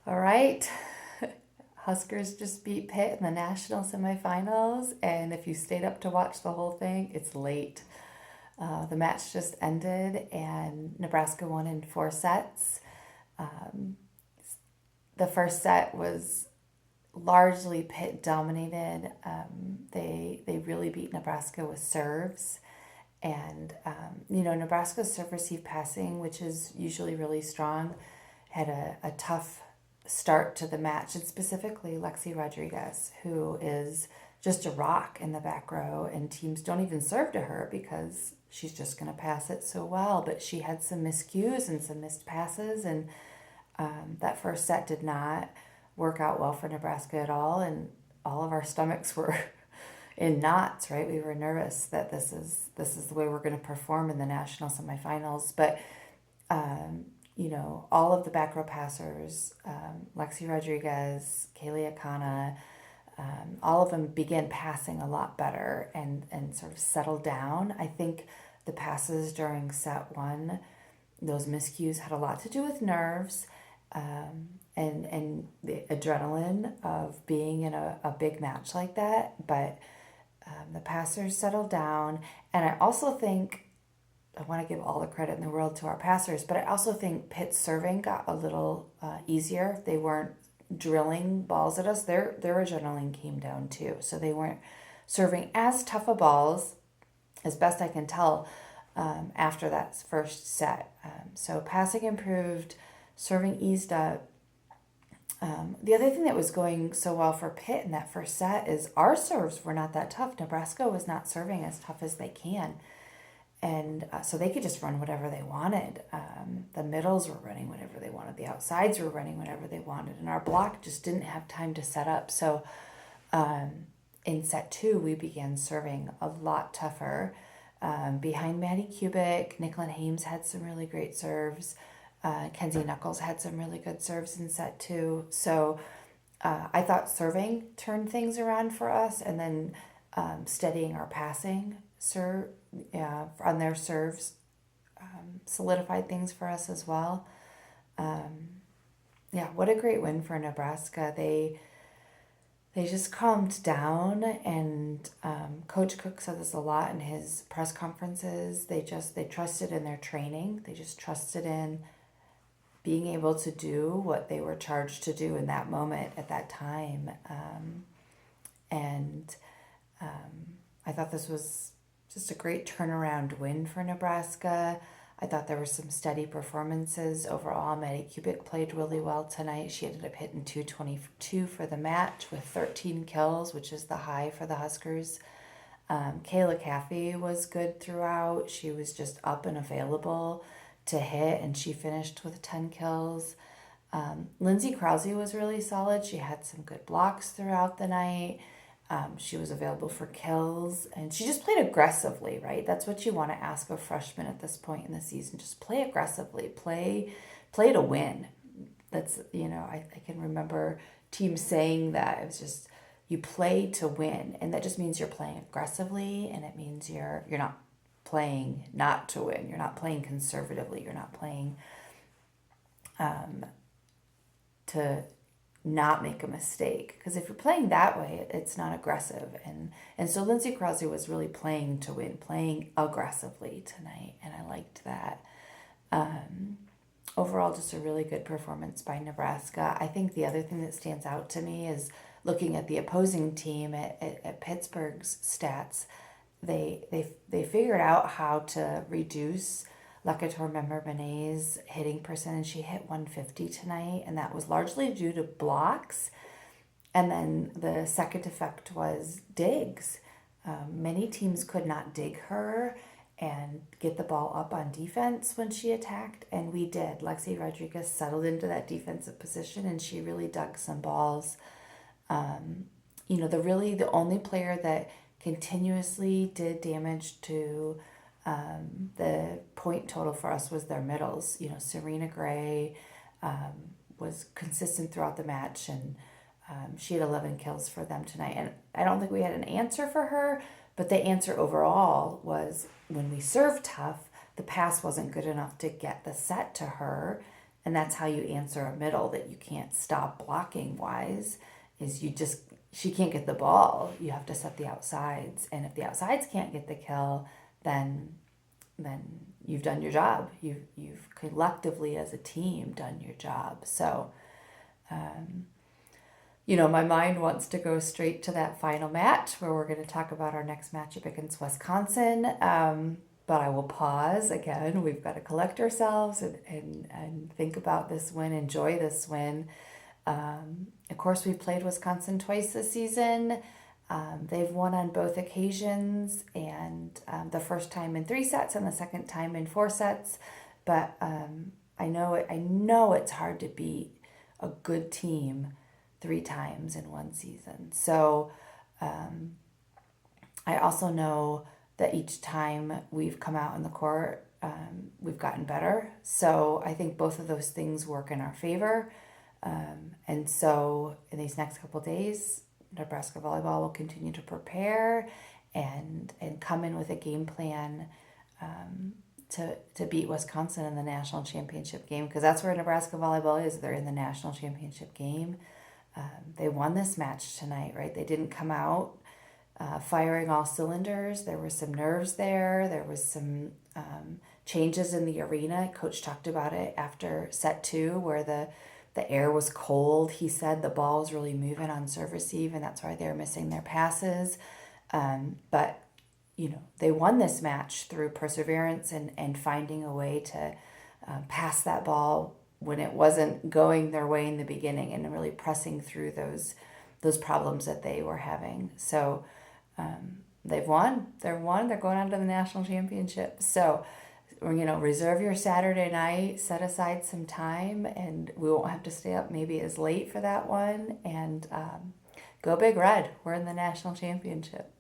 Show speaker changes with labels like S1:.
S1: All right. Huskers just beat Pitt in the national semifinals, and if you stayed up to watch the whole thing, it's late. The match just ended, and Nebraska won in 4 sets. Um, the first set was largely Pitt dominated. They really beat Nebraska with serves, and Nebraska's serve receive passing, which is usually really strong, had a tough start to the match, and specifically Lexi Rodriguez, who is just a rock in the back row, and teams don't even serve to her because she's just going to pass it so well. But she had some miscues and some missed passes, and that first set did not work out well for Nebraska at all, and all of our stomachs were in knots, right? We were nervous that this is the way we're going to perform in the national semifinals, but all of the back row passers, Lexi Rodriguez, Kaylee Akana, all of them began passing a lot better and sort of settled down. I think the passes during set one, those miscues had a lot to do with nerves, and the adrenaline of being in a big match like that. But the passers settled down, and I also think I want to give all the credit in the world to our passers, but I also think Pitt's serving got a little easier. They weren't drilling balls at us. Their adrenaline came down too, so they weren't serving as tough a balls, as best I can tell, after that first set. So passing improved, serving eased up. The other thing that was going so well for Pitt in that first set is our serves were not that tough. Nebraska was not serving as tough as they can. And so they could just run whatever they wanted. The middles were running whatever they wanted. The outsides were running whatever they wanted. And our block just didn't have time to set up. So in set two, we began serving a lot tougher. Behind Maddie Kubik, Nicklin Hames had some really great serves. Kenzie Knuckles had some really good serves in set two. So I thought serving turned things around for us, and then steadying our passing on their serves solidified things for us as well. What a great win for Nebraska. They just calmed down, and Coach Cook said this a lot in his press conferences. They trusted in their training. They just trusted in being able to do what they were charged to do in that moment at that time. I thought this was just a great turnaround win for Nebraska. I thought there were some steady performances overall. Maddie Kubik played really well tonight. She ended up hitting 222 for the match with 13 kills, which is the high for the Huskers. Kayla Caffey was good throughout. She was just up and available to hit, and she finished with 10 kills. Lindsay Krause was really solid. She had some good blocks throughout the night. She was available for kills, and she just played aggressively, right? That's what you want to ask a freshman at this point in the season. Just play aggressively. Play to win. That's, I can remember teams saying that. It was just, you play to win, and that just means you're playing aggressively, and it means you're not playing not to win. You're not playing conservatively. You're not playing to not make a mistake, because if you're playing that way, it's not aggressive. And so Lindsay Krause was really playing to win, playing aggressively tonight, and I liked that. Overall, just a really good performance by Nebraska. I think the other thing that stands out to me is looking at the opposing team at Pittsburgh's stats. They figured out how to reduce Lekator Member-Benet's hitting percentage. She hit 150 tonight, and that was largely due to blocks. And then the second effect was digs. Many teams could not dig her and get the ball up on defense when she attacked, and we did. Lexi Rodriguez settled into that defensive position, and she really dug some balls. The only player that continuously did damage to the point total for us was their middles. Serena Gray was consistent throughout the match, and she had 11 kills for them tonight. And I don't think we had an answer for her, but the answer overall was when we served tough, the pass wasn't good enough to get the set to her. And that's how you answer a middle that you can't stop blocking wise, is she can't get the ball. You have to set the outsides. And if the outsides can't get the kill, then you've done your job. You've collectively as a team done your job. So, my mind wants to go straight to that final match where we're going to talk about our next matchup against Wisconsin. But I will pause again. We've got to collect ourselves and think about this win, enjoy this win. Of course, we've played Wisconsin twice this season. They've won on both occasions, and the first time in 3 sets and the second time in 4 sets. But I know it's hard to beat a good team 3 times in one season. So I also know that each time we've come out in the court, we've gotten better. So I think both of those things work in our favor. And so in these next couple of days, Nebraska Volleyball will continue to prepare and come in with a game plan to beat Wisconsin in the national championship game, because that's where Nebraska Volleyball is. They're in the national championship game. They won this match tonight, right? They didn't come out firing all cylinders. There were some nerves there. There was some changes in the arena. Coach talked about it after set 2 where the air was cold. He said the ball was really moving on serve receive, and that's why they were missing their passes. But, they won this match through perseverance and finding a way to pass that ball when it wasn't going their way in the beginning, and really pressing through those problems that they were having. So they've won. They're going on to the national championship. So, reserve your Saturday night, set aside some time, and we won't have to stay up maybe as late for that one. And go Big Red. We're in the national championship.